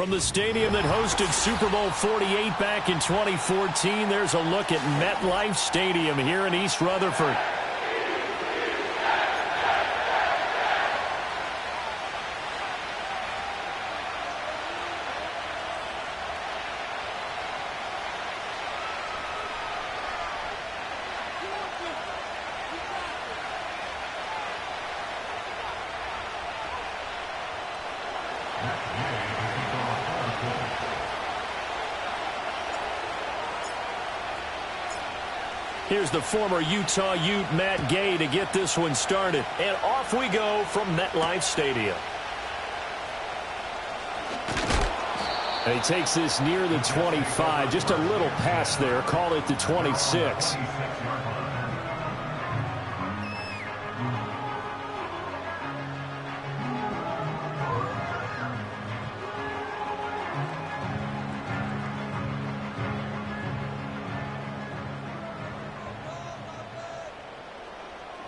From the stadium that hosted Super Bowl 48 back in 2014, there's a look at MetLife Stadium here in East Rutherford. Here's the former Utah Ute, Matt Gay, to get this one started. And off we go from MetLife Stadium. And he takes this near the 25. Just a little pass there. Call it the 26.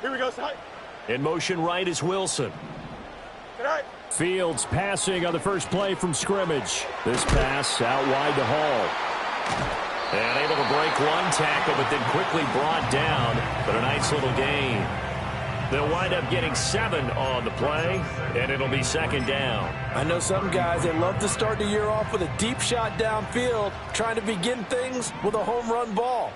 Here we go, Si. In motion right is Wilson. Good night. Fields passing on the first play from scrimmage. This pass out wide to Hall. And able to break one tackle, but then quickly brought down. But a nice little gain. They'll wind up getting 7 on the play, and it'll be second down. I know some guys, they love to start the year off with a deep shot downfield, trying to begin things with a home run ball.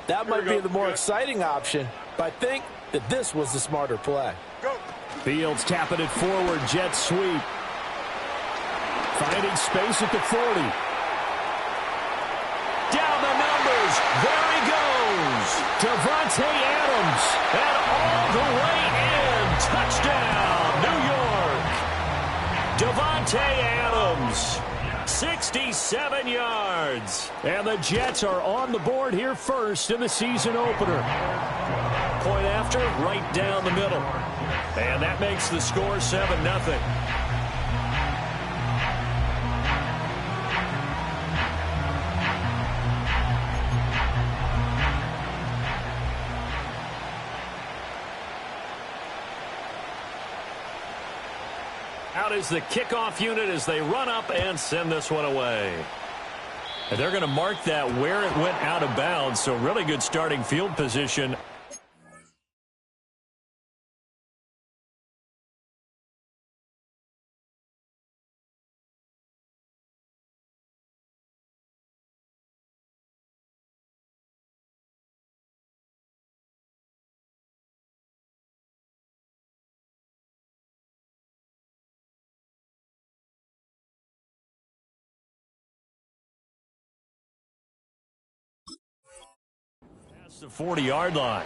That might be the more exciting option, but I think that this was the smarter play. Go. Fields tapping it forward, jet sweep. Finding space at the 40. Down the numbers. There he goes. Davante Adams. And all the way in. Touchdown, New York. Davante Adams. 67 yards. And the Jets are on the board here first in the season opener. Point after, right down the middle. And that makes the score 7-0. Out is the kickoff unit as they run up and send this one away. And they're going to mark that where it went out of bounds, so really good starting field position. The 40-yard line.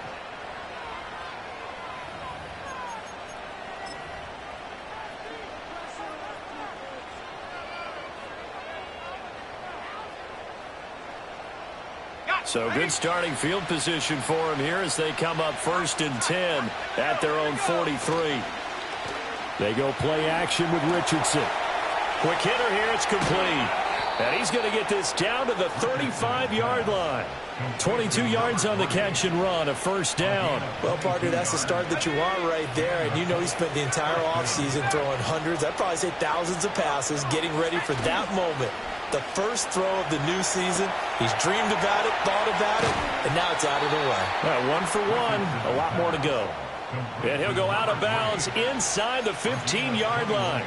So good starting field position for him here as they come up 1st and 10 at their own 43. They go play action with Richardson. Quick hitter here, it's complete. And he's going to get this down to the 35-yard line. 22 yards on the catch and run, a first down. Well, partner, that's the start that you want right there. And you know he spent the entire offseason throwing hundreds, I'd probably say thousands of passes, getting ready for that moment. The first throw of the new season. He's dreamed about it, thought about it, and now it's out of the way. Well, 1 for 1, a lot more to go. And he'll go out of bounds inside the 15-yard line.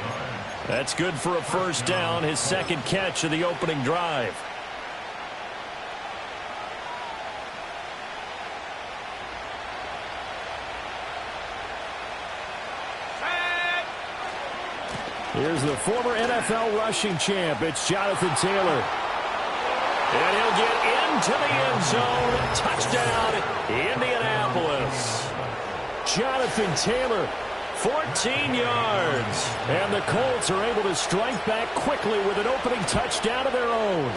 That's good for a first down, his second catch of the opening drive. Here's the former NFL rushing champ. It's Jonathan Taylor. And he'll get into the end zone. Touchdown, Indianapolis. Jonathan Taylor, 14 yards. And the Colts are able to strike back quickly with an opening touchdown of their own.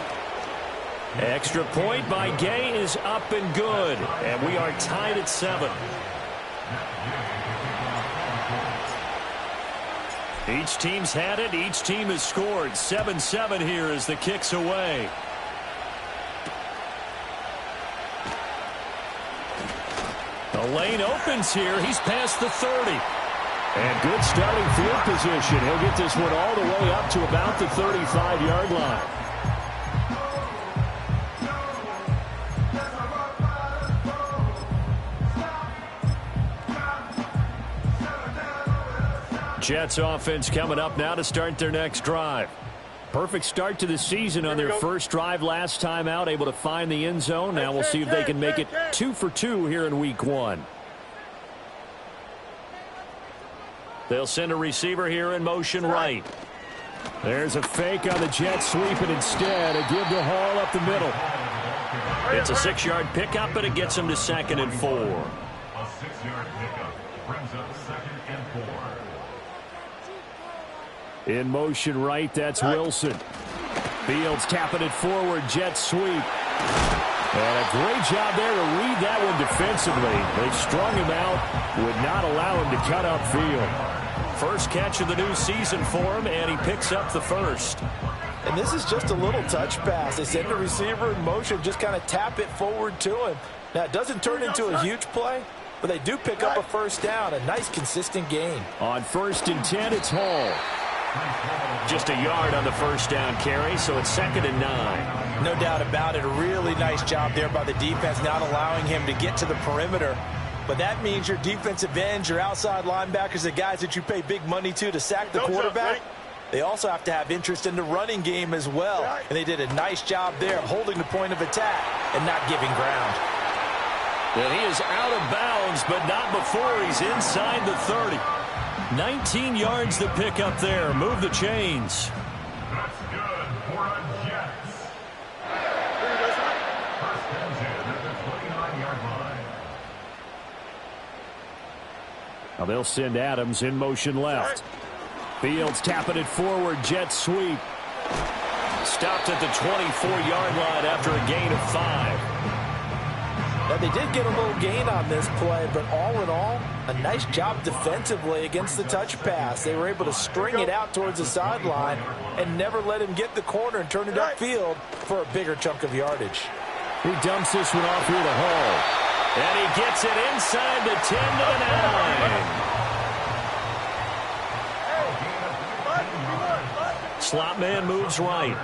Extra point by Gay is up and good. And we are tied at 7. Each team's had it. Each team has scored. 7-7 here as the kick's away. The lane opens here. He's past the 30. And good starting field position. He'll get this one all the way up to about the 35-yard line. Jets offense coming up now to start their next drive. Perfect start to the season on their first drive last time out, able to find the end zone. Now we'll see if they can make it 2 for 2 here in week 1. They'll send a receiver here in motion right. There's a fake on the Jets sweep, and instead a give to Hall up the middle. It's a 6-yard pickup, but it gets him to 2nd and 4. A 6-yard pickup brings up 2nd and 4. In motion right, that's Wilson. Fields tapping it forward, Jets sweep. And a great job there to read that one defensively. They strung him out, would not allow him to cut upfield. First catch of the new season for him, and he picks up the first. And this is just a little touch pass. They send the receiver in motion, just kind of tap it forward to him. Now, it doesn't turn into a huge play, but they do pick up a first down, a nice, consistent gain. On 1st and 10, it's Hall. Just a yard on the first down carry, so it's 2nd and 9. No doubt about it. A really nice job there by the defense, not allowing him to get to the perimeter. But that means your defensive ends, your outside linebackers, the guys that you pay big money to sack the quarterback, they also have to have interest in the running game as well. And they did a nice job there of holding the point of attack and not giving ground. And he is out of bounds, but not before he's inside the 30. 19 yards to pick up there. Move the chains. That's good for a Jets. First and 10 at the 29-yard line. Now they'll send Adams in motion left. Fields tapping it forward. Jet sweep. Stopped at the 24-yard line after a gain of 5. Now, they did get a little gain on this play, but all in all, a nice job defensively against the touch pass. They were able to string it out towards the sideline and never let him get the corner and turn it upfield for a bigger chunk of yardage. He dumps this one off here to Hall. And he gets it inside the 10 to the 9. Slot man moves right.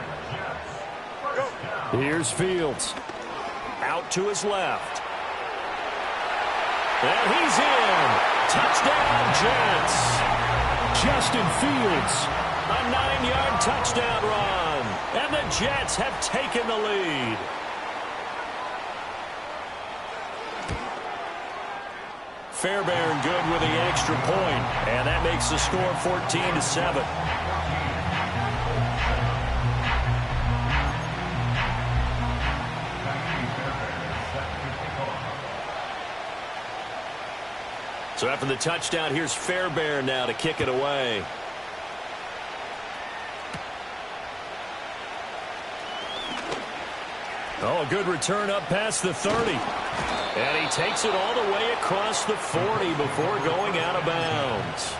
Here's Fields. Out to his left. And he's in. Touchdown, Jets. Justin Fields. A 9-yard touchdown run. And the Jets have taken the lead. Fairbairn good with the extra point. And that makes the score 14-7. So after the touchdown, here's Fairbairn now to kick it away. Oh, a good return up past the 30. And he takes it all the way across the 40 before going out of bounds.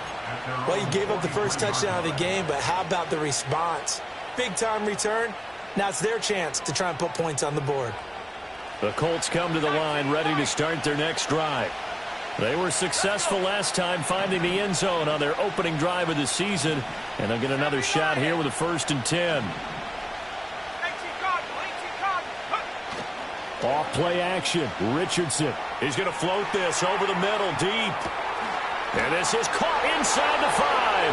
Well, he gave up the first touchdown of the game, but how about the response? Big-time return. Now it's their chance to try and put points on the board. The Colts come to the line ready to start their next drive. They were successful last time finding the end zone on their opening drive of the season, and they'll get another shot here with a 1st and 10. Off play action. Richardson. He's going to float this over the middle deep. And this is caught inside the 5.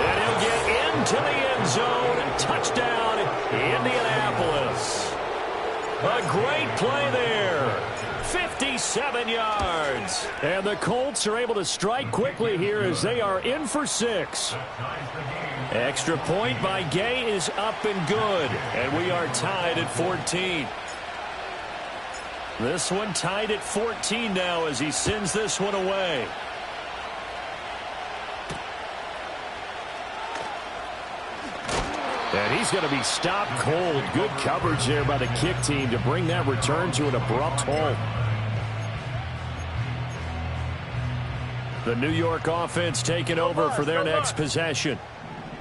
And he'll get into the end zone. Touchdown, Indianapolis. A great play there. 57 yards. And the Colts are able to strike quickly here as they are in for 6. Extra point by Gay is up and good. And we are tied at 14. This one tied at 14 now as he sends this one away. And he's going to be stopped cold. Good coverage there by the kick team to bring that return to an abrupt halt. The New York offense taking over for their next possession.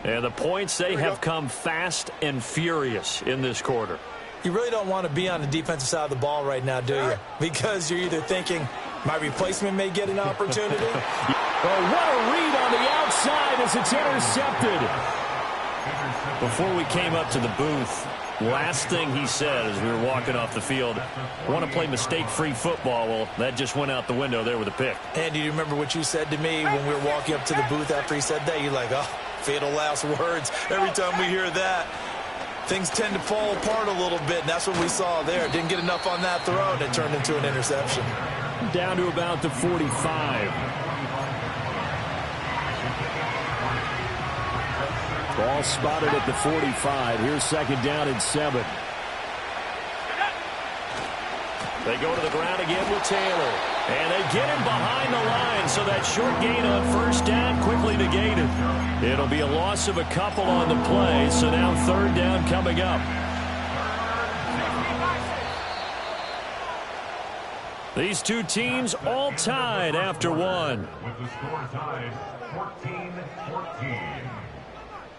And the points, they have come fast and furious in this quarter. You really don't want to be on the defensive side of the ball right now, do you? Because you're either thinking, my replacement may get an opportunity, Oh, what a read on the outside as it's intercepted. Before we came up to the booth, last thing he said as we were walking off the field, I want to play mistake-free football. Well, that just went out the window there with a pick. And do you remember what you said to me when we were walking up to the booth after he said that? You're like, oh, fatal last words. Every time we hear that, things tend to fall apart a little bit, and that's what we saw there. Didn't get enough on that throw, and it turned into an interception. Down to about the 45. Ball spotted at the 45. Here's second down and 7. They go to the ground again with Taylor. And they get him behind the line, so that short gain on first down quickly negated. It'll be a loss of a couple on the play, so now third down coming up. These two teams all tied after one. With the score tied, 14-14.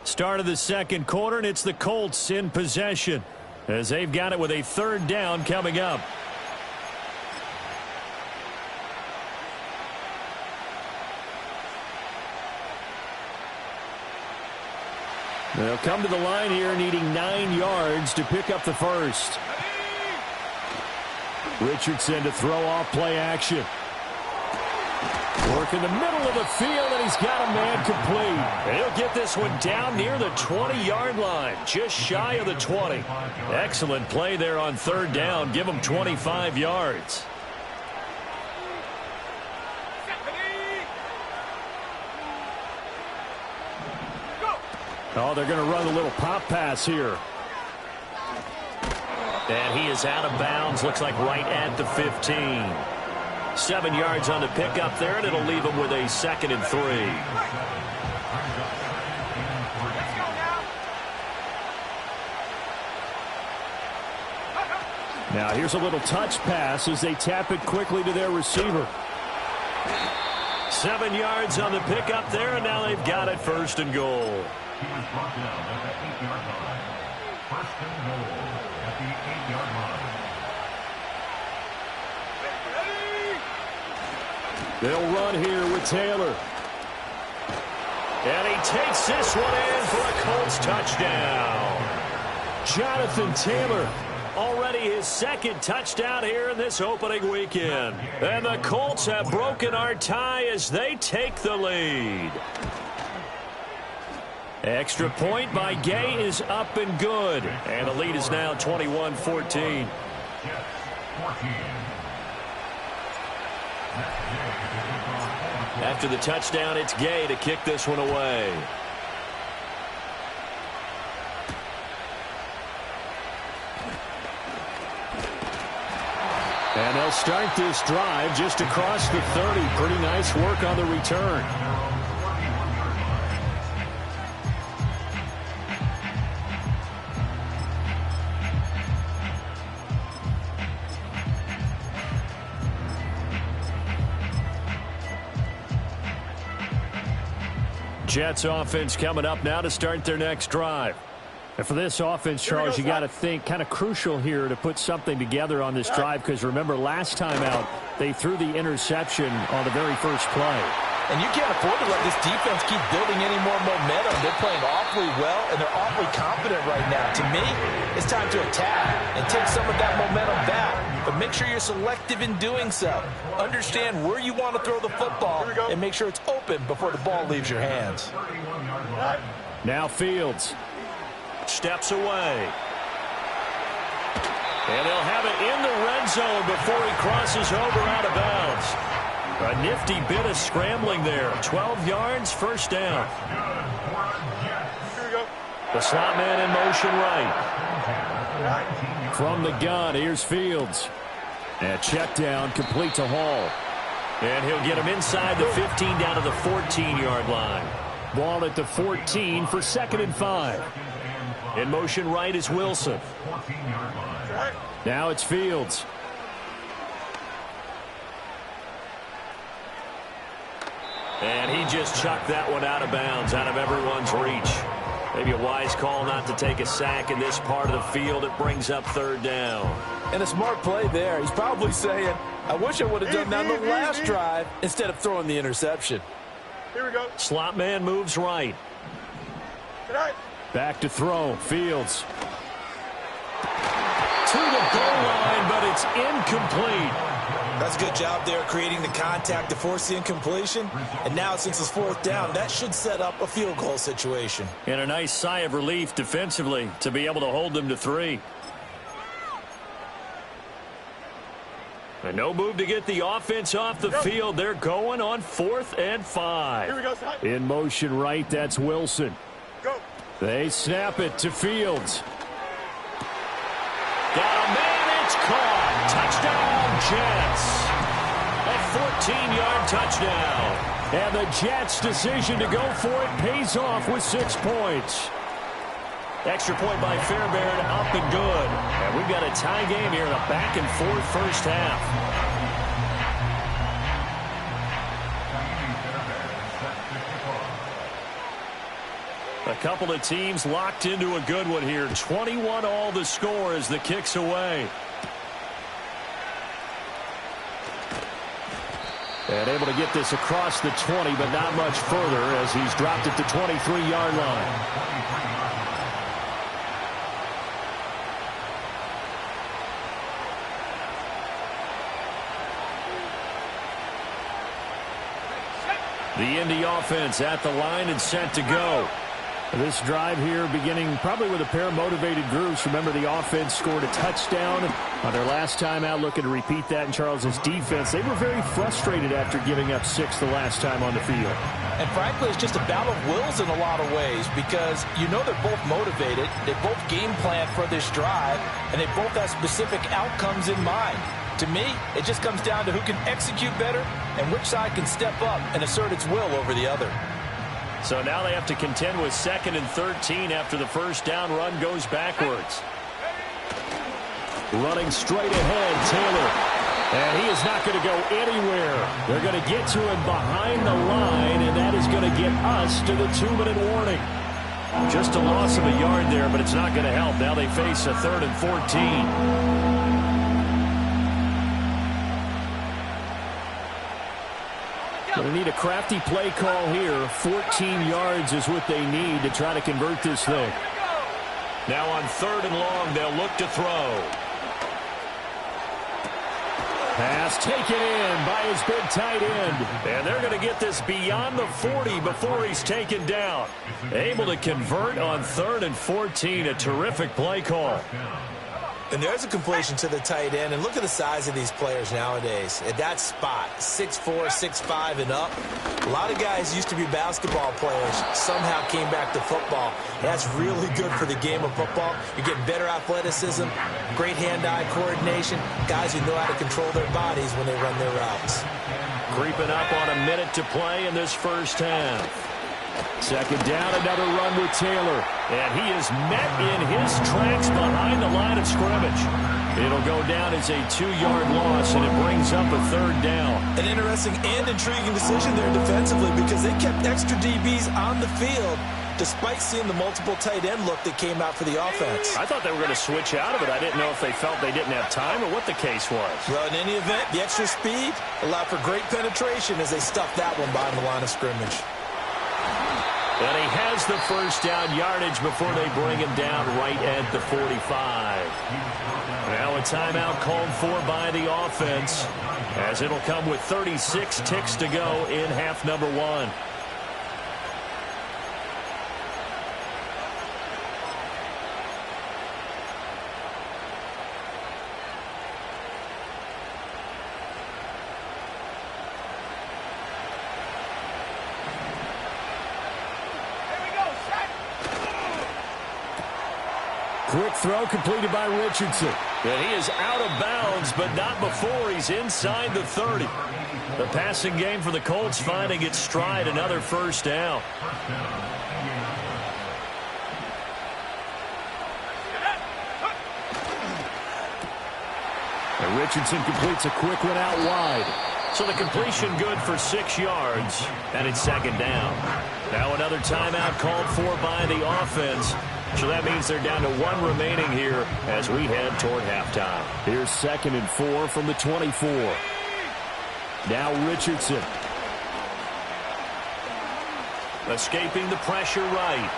Start of the second quarter, and it's the Colts in possession as they've got it with a third down coming up. They'll come to the line here needing 9 yards to pick up the first. Richardson to throw off play action. Work in the middle of the field, and he's got a man complete. He'll get this one down near the 20-yard line, just shy of the 20. Excellent play there on third down. Give him 25 yards. Oh, they're going to run a little pop pass here. And he is out of bounds. Looks like right at the 15. 7 yards on the pickup there, and it'll leave him with a 2nd and 3. Now here's a little touch pass as they tap it quickly to their receiver. 7 yards on the pickup there, and now they've got it 1st and goal. He was brought down at the 8-yard line. 1st and goal at the 8-yard line. They'll run here with Taylor. And he takes this one in for a Colts touchdown. Jonathan Taylor, already his 2nd touchdown here in this opening weekend. And the Colts have broken our tie as they take the lead. Extra point by Gay is up and good. And the lead is now 21-14. After the touchdown, it's Gay to kick this one away. And they'll start this drive just across the 30. Pretty nice work on the return. Jets offense coming up now to start their next drive. And for this offense, Charles, you got to think kind of crucial here to put something together on this drive, because remember last time out they threw the interception on the very first play. And you can't afford to let this defense keep building any more momentum. They're playing awfully well, and they're awfully confident right now. To me, it's time to attack and take some of that momentum back. But make sure you're selective in doing so. Understand where you want to throw the football and make sure it's open before the ball leaves your hands. Now Fields steps away. And they'll have it in the red zone before he crosses over out of bounds. A nifty bit of scrambling there. 12 yards, 1st down. The slot man in motion right. From the gun, here's Fields. And check down, complete to Hall. And he'll get him inside the 15 down to the 14-yard line. Ball at the 14 for 2nd and 5. In motion right is Wilson. Now it's Fields. And he just chucked that one out of bounds, out of everyone's reach. Maybe a wise call not to take a sack in this part of the field. It brings up 3rd down. And a smart play there. He's probably saying, I wish I would have done that on the last drive instead of throwing the interception. Here we go. Slot man moves right. Good night. Back to throw. Fields. To the goal line, but it's incomplete. That's a good job there creating the contact to force the incompletion. And now since it's fourth down, that should set up a field goal situation. And a nice sigh of relief defensively to be able to hold them to 3. And no move to get the offense off the field. They're going on 4th and 5. Here we go, Ty. In motion right, that's Wilson. Go. They snap it to Fields. Got a man, it's caught. Touchdown, Jets. A 14-yard touchdown. And the Jets' decision to go for it pays off with 6 points. Extra point by Fairbairn, up and good. And we've got a tie game here in a back-and-forth first half. A couple of teams locked into a good one here. 21 all the score as the kick's away. And able to get this across the 20, but not much further as he's dropped at the 23-yard line. The Indy offense at the line and set to go. This drive here beginning probably with a pair of motivated groups. Remember, the offense scored a touchdown on their last time out, looking to repeat that in Charles's defense. They were very frustrated after giving up 6 the last time on the field. And frankly, it's just a battle of wills in a lot of ways because you know they're both motivated. They both game plan for this drive, and they both have specific outcomes in mind. To me, it just comes down to who can execute better and which side can step up and assert its will over the other. So now they have to contend with 2nd and 13 after the first down run goes backwards. Running straight ahead, Taylor. And he is not going to go anywhere. They're going to get to him behind the line, and that is going to get us to the 2-minute warning. Just a loss of a yard there, but it's not going to help. Now they face a 3rd and 14. Going to need a crafty play call here. 14 yards is what they need to try to convert this thing. Now on 3rd and long, they'll look to throw. Pass taken in by his big tight end. And they're going to get this beyond the 40 before he's taken down. Able to convert on 3rd and 14. A terrific play call. And there's a completion to the tight end. And look at the size of these players nowadays. At that spot, 6'4", 6'5", and up. A lot of guys used to be basketball players, somehow came back to football. That's really good for the game of football. You're getting better athleticism, great hand-eye coordination, guys who know how to control their bodies when they run their routes. Creeping up on a minute to play in this first half. 2nd down, another run with Taylor. And he is met in his tracks behind the line of scrimmage. It'll go down as a 2-yard loss, and it brings up a 3rd down. An interesting and intriguing decision there defensively because they kept extra DBs on the field despite seeing the multiple tight end look that came out for the offense. I thought they were going to switch out of it. I didn't know if they felt they didn't have time or what the case was. Well, in any event, the extra speed allowed for great penetration as they stuffed that one behind the line of scrimmage. And he has the first down yardage before they bring him down right at the 45. Now a timeout called for by the offense as it'll come with 36 ticks to go in half number 1. Quick throw completed by Richardson. And he is out of bounds, but not before he's inside the 30. The passing game for the Colts finding its stride, another first down. And Richardson completes a quick one out wide. So the completion good for 6 yards, and it's 2nd down. Now another timeout called for by the offense. So that means they're down to 1 remaining here as we head toward halftime. Here's 2nd and 4 from the 24. Now Richardson. Escaping the pressure right.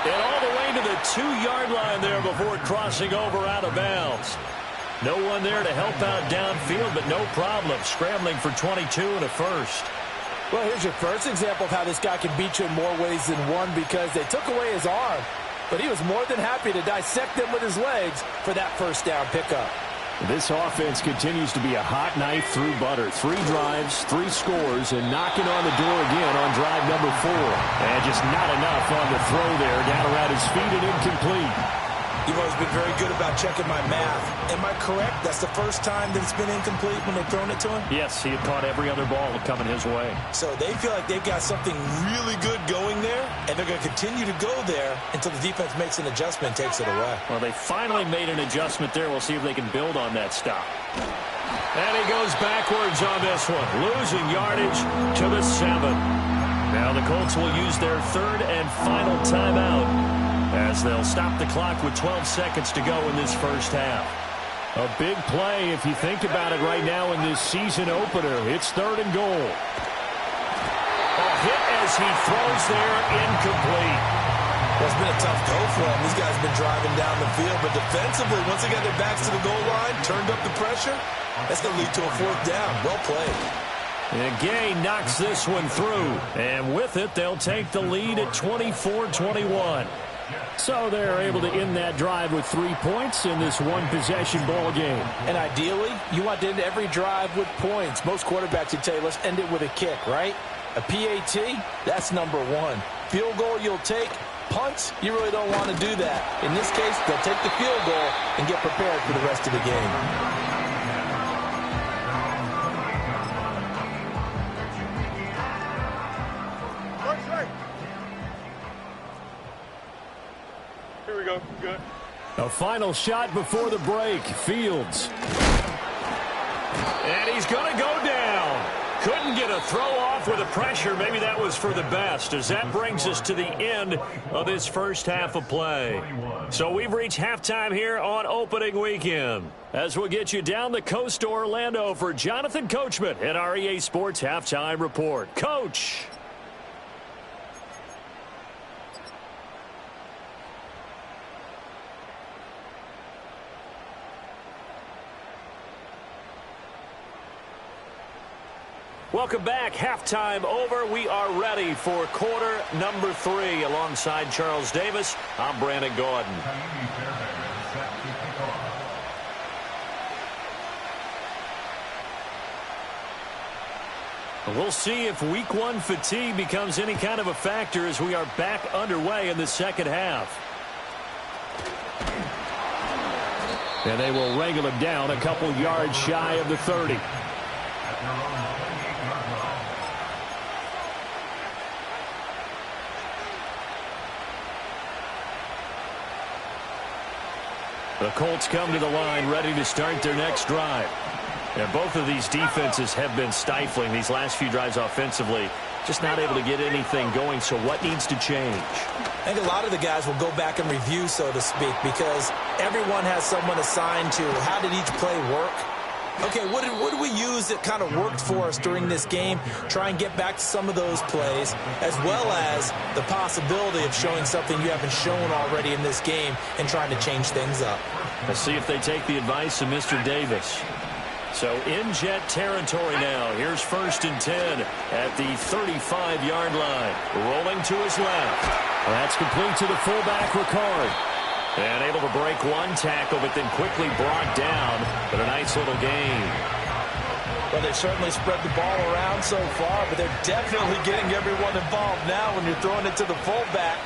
And all the way to the 2-yard line there before crossing over out of bounds. No one there to help out downfield, but no problem. Scrambling for 22 and a first. Well, here's your first example of how this guy can beat you in more ways than one, because they took away his arm, but he was more than happy to dissect them with his legs for that first down pickup. This offense continues to be a hot knife through butter. 3 drives, 3 scores, and knocking on the door again on drive number 4. And just not enough on the throw there. Down around his feet and incomplete. You've always been very good about checking my math. Am I correct? That's the first time that it's been incomplete when they've thrown it to him? Yes, he had caught every other ball coming his way. So they feel like they've got something really good going there, and they're going to continue to go there until the defense makes an adjustment and takes it away. Well, they finally made an adjustment there. We'll see if they can build on that stop. And he goes backwards on this one, losing yardage to the 7. Now the Colts will use their 3rd and final timeout, as they'll stop the clock with 12 seconds to go in this first half. A big play if you think about it right now in this season opener. It's 3rd and goal. A hit as he throws there, incomplete. Well, it's been a tough go for them. These guys have been driving down the field, but defensively, once they got their backs to the goal line, turned up the pressure, that's going to lead to a 4th down. Well played. And Gay knocks this one through, and with it, they'll take the lead at 24-21. So they're able to end that drive with 3 points in this one-possession ball game. And ideally, you want to end every drive with points. Most quarterbacks would tell you, let's end it with a kick, right? A PAT, that's number 1. Field goal you'll take. Punts, you really don't want to do that. In this case, they'll take the field goal and get prepared for the rest of the game. Here we go. Good. A final shot before the break. Fields. And he's going to go down. Couldn't get a throw off with the pressure. Maybe that was for the best, as that brings us to the end of this first half of play. So we've reached halftime here on opening weekend, as we'll get you down the coast to Orlando for Jonathan Coachman at our EA Sports Halftime Report. Coach. Welcome back. Halftime over. We are ready for quarter number 3. Alongside Charles Davis, I'm Brandon Gordon. We'll see if week 1 fatigue becomes any kind of a factor as we are back underway in the second half. And they will wrangle him down a couple yards shy of the 30. The Colts come to the line ready to start their next drive. And both of these defenses have been stifling these last few drives offensively. Just not able to get anything going, so what needs to change? I think a lot of the guys will go back and review, so to speak, because everyone has someone assigned to how did each play work. Okay, what did we use that kind of worked for us during this game? Try and get back to some of those plays, as well as the possibility of showing something you haven't shown already in this game and trying to change things up. Let's see if they take the advice of Mr. Davis. So in jet territory now. Here's 1st and 10 at the 35-yard line. Rolling to his left. That's complete to the fullback, Ricard. And able to break one tackle, but then quickly brought down. But a nice little gain. Well, they've certainly spread the ball around so far, but they're definitely getting everyone involved now when you're throwing it to the fullback.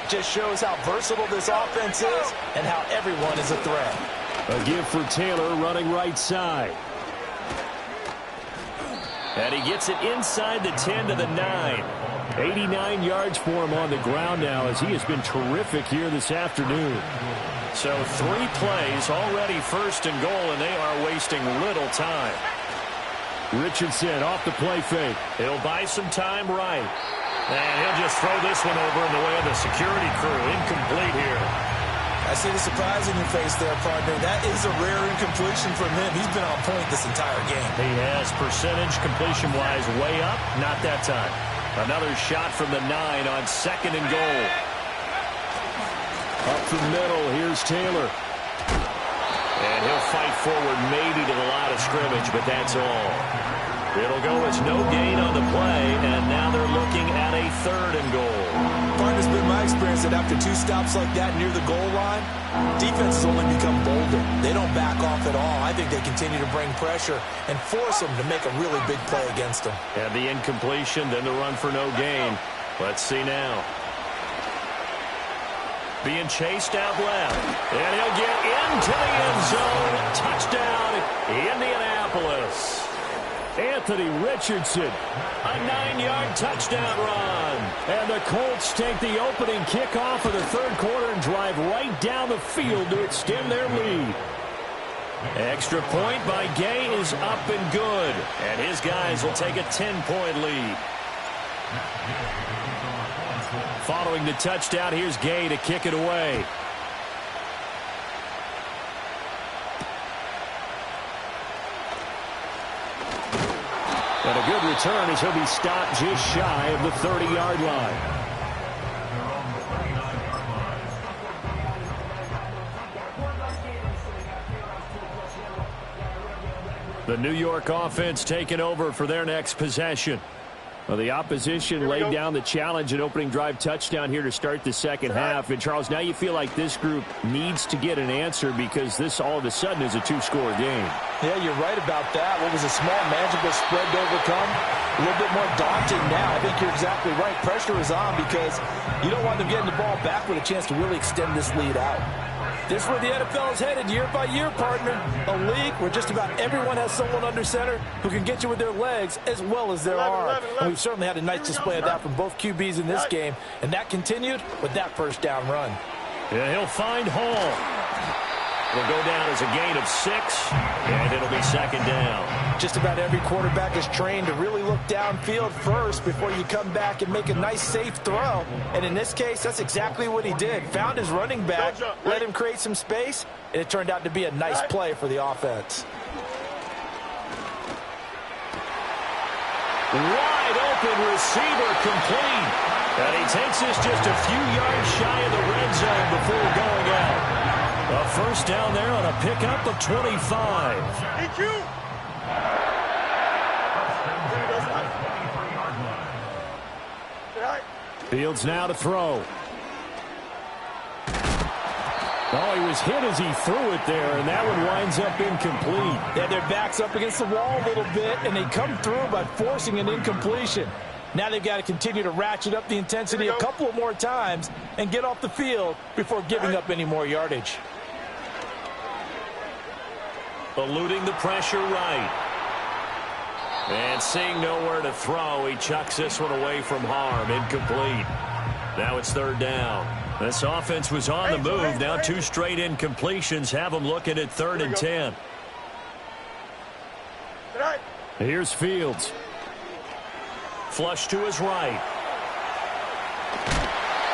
Just shows how versatile this offense is and how everyone is a threat. A give for Taylor running right side. And he gets it inside the 10 to the 9. 89 yards for him on the ground now, as he has been terrific here this afternoon. So 3 plays, already 1st and goal, and they are wasting little time. Richardson off the play fake. He'll buy some time right. And he'll just throw this one over in the way of the security crew. Incomplete here. I see the surprise in your face there, partner. That is a rare incompletion from him. He's been on point this entire game. He has, percentage completion-wise way up. Not that time. Another shot from the 9 on 2nd and goal. Up the middle, here's Taylor. And he'll fight forward maybe to the line of scrimmage, but that's all. It'll go as no gain on the play, and now they're looking at a 3rd and goal. Partner's been my experience that after 2 stops like that near the goal line, defenses only become bolder. They don't back off at all. I think they continue to bring pressure and force them to make a really big play against them. And the incompletion, then the run for no gain. Let's see now. Being chased out left. And he'll get into the end zone. Touchdown, Indianapolis. Anthony Richardson, a 9-yard touchdown run. And the Colts take the opening kickoff of the 3rd quarter and drive right down the field to extend their lead. Extra point by Gay is up and good. And his guys will take a 10-point lead. Following the touchdown, here's Gay to kick it away. And a good return as he'll be stopped just shy of the 30-yard line. The New York offense taking over for their next possession. Well, the opposition laid down the challenge and opening drive touchdown here to start the 2nd half. And, Charles, now you feel like this group needs to get an answer because this all of a sudden is a 2-score game. Yeah, you're right about that. What was a small, manageable spread to overcome? A little bit more daunting now. I think you're exactly right. Pressure is on because you don't want them getting the ball back with a chance to really extend this lead out. This is where the NFL is headed year by year, partner. A league where just about everyone has someone under center who can get you with their legs as well as their arm. And we've certainly had a nice display of that from both QBs in this game, and that continued with that first down run. Yeah, he'll find Hall. It'll go down as a gain of 6, and it'll be 2nd down. Just about every quarterback is trained to really look downfield first before you come back and make a nice, safe throw. And in this case, that's exactly what he did. Found his running back, let him create some space, and it turned out to be a nice play for the offense. Wide open receiver complete. And he takes this just a few yards shy of the red zone before going out. A first down there on a pickup of 25. EQ. Fields now to throw. Oh, he was hit as he threw it there, and that one winds up incomplete. Yeah, their back's up against the wall a little bit, and they come through by forcing an incompletion. Now they've got to continue to ratchet up the intensity a couple of more times and get off the field before giving up any more yardage. Eluding the pressure right. And seeing nowhere to throw, he chucks this one away from harm. Incomplete. Now it's 3rd down. This offense was on the move. Now 2 straight incompletions have them looking at 3rd and 10. Here's Fields. Flush to his right.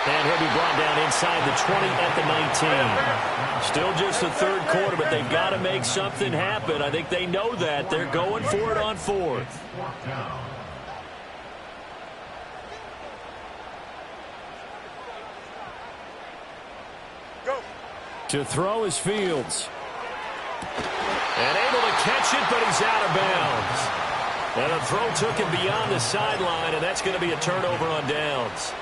And he'll be brought down inside the 20 at the 19. Still just the 3rd quarter, but they've got to make something happen. I think they know that. They're going for it on 4th. Go. To throw is Fields. And able to catch it, but he's out of bounds. And a throw took him beyond the sideline, and that's going to be a turnover on downs.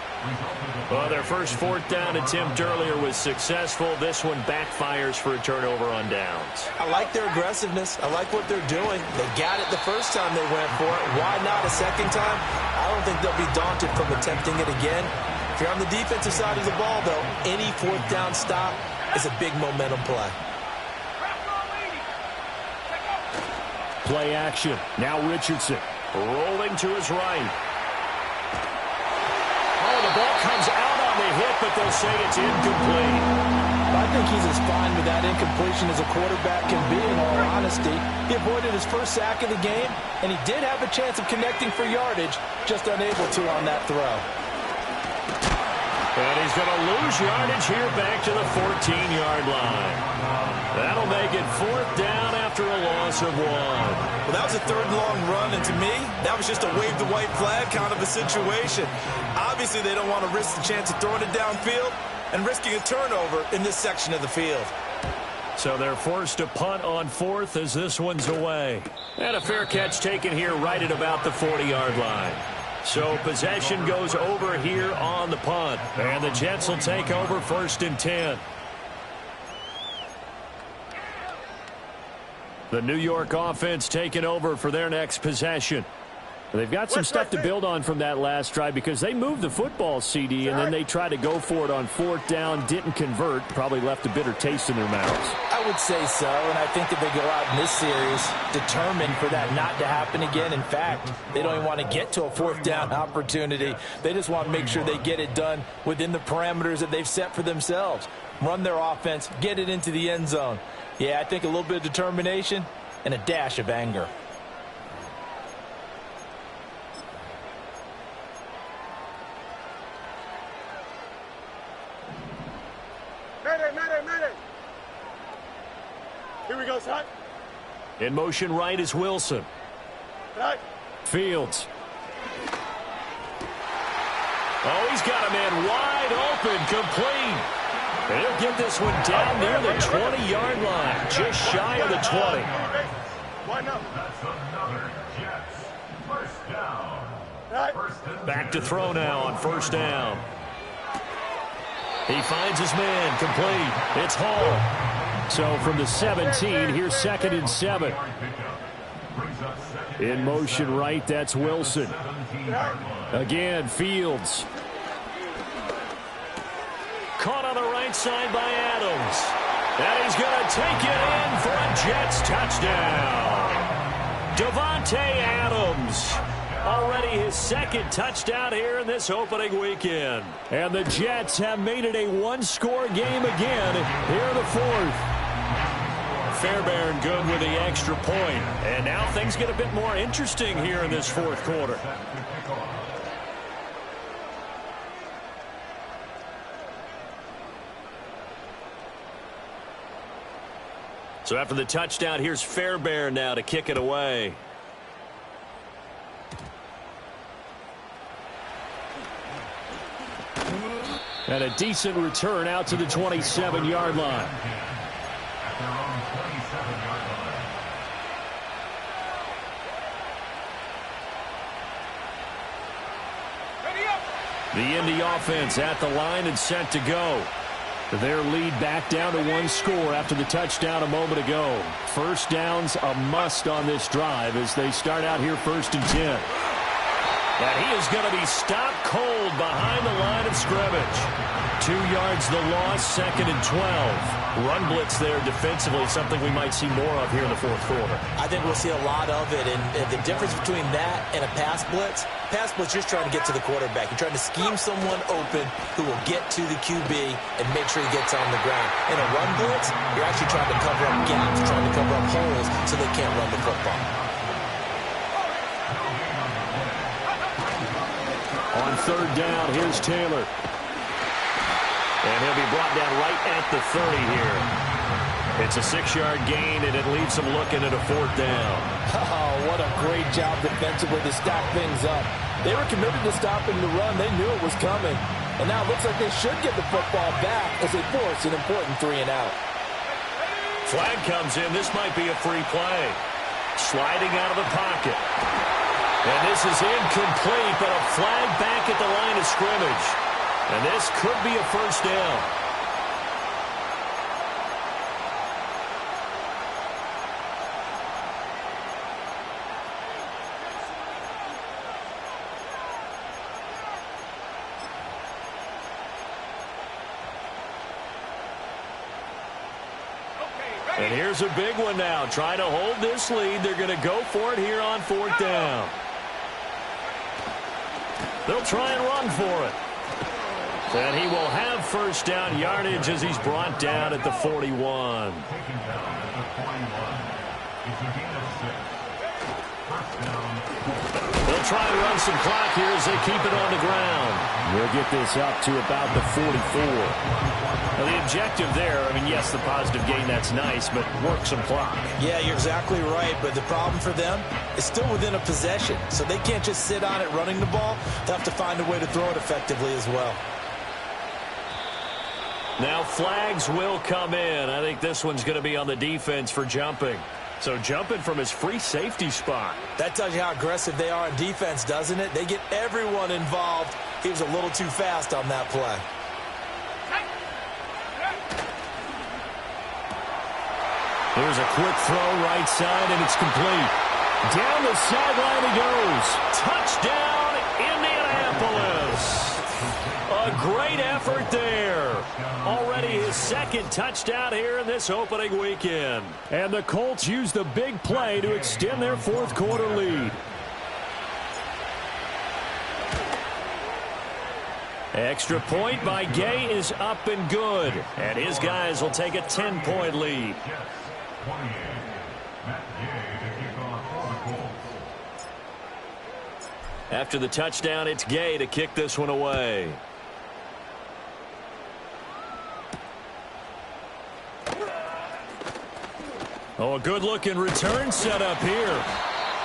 Well, their first 4th down attempt earlier was successful. This one backfires for a turnover on downs. I like their aggressiveness. I like what they're doing. They got it the first time they went for it. Why not a second time? I don't think they'll be daunted from attempting it again. If you're on the defensive side of the ball, though, any 4th down stop is a big momentum play. Play action. Now Richardson. Rolling to his right. Oh, the ball comes out on the hit, but they'll say it's incomplete. I think he's as fine with that incompletion as a quarterback can be, in all honesty. He avoided his first sack of the game, and he did have a chance of connecting for yardage, just unable to on that throw. And he's going to lose yardage here back to the 14-yard line. That'll make it 4th down after a loss of 1. Well, that was a 3rd and long run, and to me, that was just a wave the white flag kind of a situation. Obviously, they don't want to risk the chance of throwing it downfield and risking a turnover in this section of the field. So they're forced to punt on 4th as this one's away. And a fair catch taken here right at about the 40-yard line. So possession goes over here on the punt. And the Jets will take over 1st and 10. The New York offense taking over for their next possession. They've got some stuff to build on from that last drive because they moved the football, CD, and then they tried to go for it on 4th down, didn't convert, probably left a bitter taste in their mouths. I would say so, and I think that they go out in this series determined for that not to happen again. In fact, they don't even want to get to a 4th down opportunity. They just want to make sure they get it done within the parameters that they've set for themselves. Run their offense, get it into the end zone. Yeah, I think a little bit of determination and a dash of anger. Here we go, son. In motion right is Wilson. Right. Fields. Oh, he's got a man wide open, complete. And he'll get this one down near the 20-yard line, just shy of the 20. Why not? That's another Jets. 1st down. Right. Back to throw now on 1st down. He finds his man, complete. It's Hall. So from the 17, here's 2nd and 7. In motion right, that's Wilson. Again, Fields. Caught on the right side by Adams. And he's going to take it in for a Jets touchdown. Davante Adams. Already his 2nd touchdown here in this opening weekend. And the Jets have made it a one-score game again here in the 4th. Fairbairn good with the extra point. And now things get a bit more interesting here in this 4th quarter. So after the touchdown, here's Fairbairn now to kick it away. And a decent return out to the 27-yard line. At their own 27-yard line. The Indy offense at the line and set to go. Their lead back down to 1 score after the touchdown a moment ago. 1st down's a must on this drive as they start out here 1st and 10. And he is going to be stopped cold behind the line of scrimmage. 2 yards the loss, 2nd and 12. Run blitz there defensively, something we might see more of here in the 4th quarter. I think we'll see a lot of it, and the difference between that and a pass blitz just trying to get to the quarterback. You're trying to scheme someone open who will get to the QB and make sure he gets on the ground. In a run blitz, you're actually trying to cover up gaps, trying to cover up holes so they can't run the football. On 3rd down, here's Taylor. And he'll be brought down right at the 30 here. It's a 6-yard gain, and it leaves them looking at a 4th down. Oh, what a great job defensively to stack things up. They were committed to stopping the run. They knew it was coming. And now it looks like they should get the football back as they force an important 3 and out. Flag comes in. This might be a free play. Sliding out of the pocket. And this is incomplete, but a flag back at the line of scrimmage. And this could be a 1st down. And here's a big one now. Trying to hold this lead. They're going to go for it here on 4th down. They'll try and run for it. And he will have 1st down yardage as he's brought down at the 41. Taken down at the 41. It's a gain of 6. They'll try and run some clock here as they keep it on the ground. We'll get this up to about the 44. Now, the objective there, I mean, yes, the positive gain, that's nice, but work some clock. Yeah, you're exactly right, but the problem for them is still within a possession, so they can't just sit on it running the ball. They'll have to find a way to throw it effectively as well. Now flags will come in. I think this one's going to be on the defense for jumping. So jumping from his free safety spot. That tells you how aggressive they are on defense, doesn't it? They get everyone involved. He was a little too fast on that play. Here's a quick throw right side, and it's complete. Down the sideline he goes. Touchdown, Indianapolis. A great effort there. Already his second touchdown here in this opening weekend. And the Colts use the big play to extend their fourth quarter lead. Extra point by Gay is up and good. And his guys will take a 10-point lead. After the touchdown, it's Gay to kick this one away. Oh, a good-looking return set up here.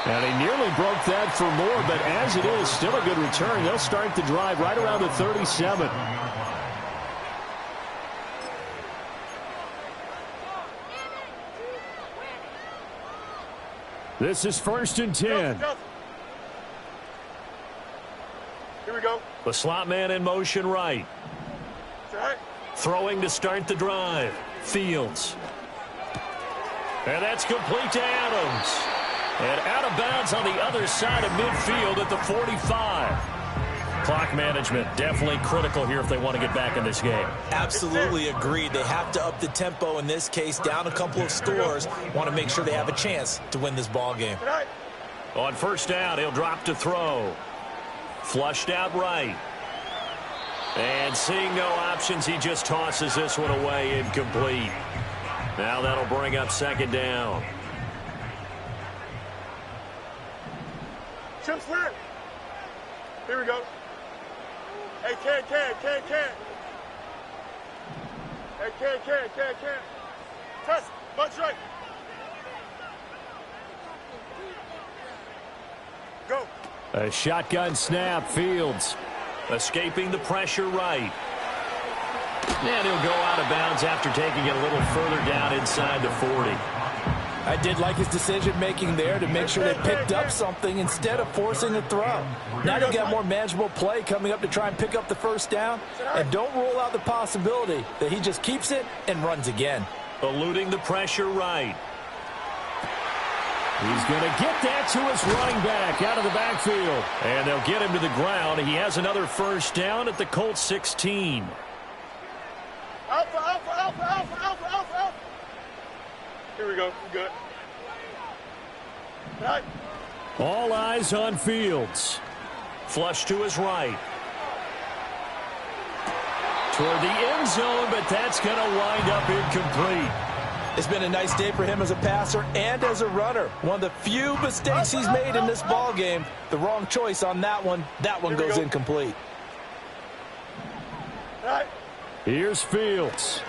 And he nearly broke that for more, but as it is, still a good return. They'll start the drive right around the 37. This is 1st and 10. Here we go. The slot man in motion right. Right. Throwing to start the drive. Fields. And that's complete to Adams. And out of bounds on the other side of midfield at the 45. Clock management definitely critical here if they want to get back in this game. Absolutely agreed. They have to up the tempo in this case, down a couple of scores. Want to make sure they have a chance to win this ball game. Right. On first down, he'll drop to throw. Flushed out right. And seeing no options, he just tosses this one away, incomplete. Now that'll bring up 2nd down. Chip slant. Here we go. Hey, can. Hey, can. Test. Bunch right. Go. A shotgun snap. Fields escaping the pressure right. And he'll go out of bounds after taking it a little further down inside the 40. I did like his decision-making there to make sure they picked up something instead of forcing a throw. Now they've got more manageable play coming up to try and pick up the first down. And don't rule out the possibility that he just keeps it and runs again. Eluding the pressure right. He's going to get that to his running back out of the backfield. And they'll get him to the ground. He has another first down at the Colts 16. Alpha. Here we go. Good. Right. All eyes on Fields. Flush to his right. Toward the end zone, but that's going to wind up incomplete. It's been a nice day for him as a passer and as a runner. One of the few mistakes he's made in this ball game. The wrong choice on that one. That one goes incomplete. Right. Here's Fields.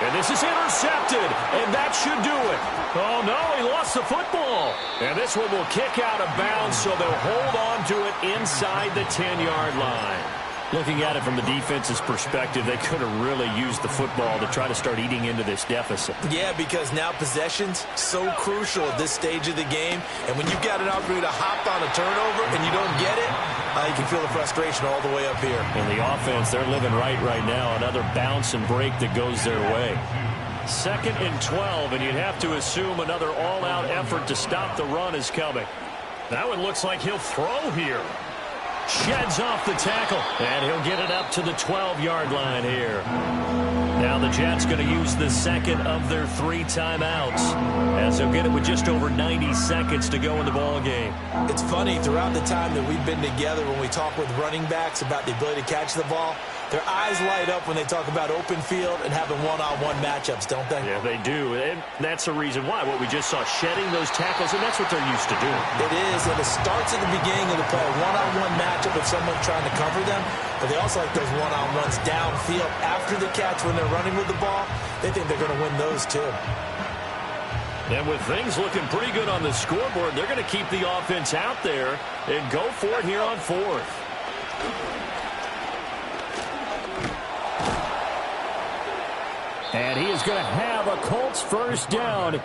And this is intercepted, and that should do it. Oh, no, he lost the football. And this one will kick out of bounds, so they'll hold on to it inside the 10-yard line. Looking at it from the defense's perspective, they could have really used the football to try to start eating into this deficit. Yeah, because now possession's so crucial at this stage of the game. And when you've got an opportunity to hop on a turnover and you don't get it, you can feel the frustration all the way up here. And the offense, they're living right now. Another bounce and break that goes their way. 2nd and 12, and you'd have to assume another all-out effort to stop the run is coming. That one looks like he'll throw here. Sheds off the tackle, and he'll get it up to the 12-yard line here. Now the Jets going to use the second of their 3 timeouts, as they'll get it with just over 90 seconds to go in the ball game. It's funny, throughout the time that we've been together, when we talk with running backs about the ability to catch the ball, Their eyes light up when they talk about open field and having one-on-one matchups, don't they? Yeah, they do. And that's the reason why. What we just saw, shedding those tackles, and that's what they're used to doing. It is, and it starts at the beginning of the play. One-on-one matchup if someone's trying to cover them, but they also like those one-on-ones downfield after the catch when they're running with the ball. They think they're going to win those too. And with things looking pretty good on the scoreboard, they're going to keep the offense out there and go for it here on fourth. And he is going to have a Colts first down.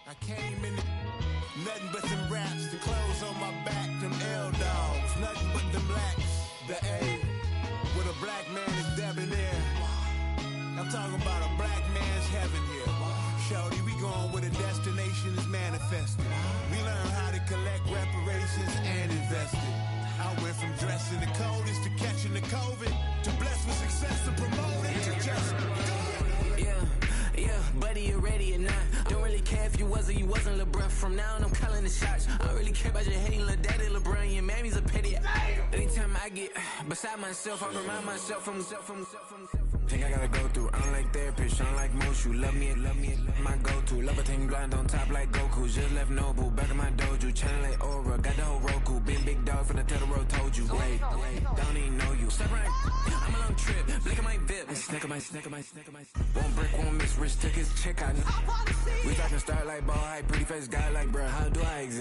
I came in nothing but them raps, the clothes on my back, them L-dogs, nothing but them blacks. The A, with a black man is debonair. I'm talking about a black man's heaven here. Shorty, we going where the destination is manifested. We learn how to collect reparations and invest it. I went from dressing the coldest to catching the COVID, to blessed with success and promoted to just Yeah, buddy, you ready or not? Don't really care if you was or you wasn't LeBron. From now on, I'm calling the shots. I don't really care about your hating little daddy LeBron. Your mammy's a pity. Anytime I get beside myself, I remind myself from Think I gotta go through. I don't like therapists, I don't like most. You love me, my go-to. Love a thing blind on top like Goku. Just left Nobu, back in my dojo. Channel like Aura, got the whole Roku. Big dog from the Tether Road told you. Wait, don't even know you. Step right, I'm a long trip. Blick at my VIP. Snack of my. One brick, one miss. Rich took his check out. We talking start like ball hype. Pretty face guy like, bro, how do I exist?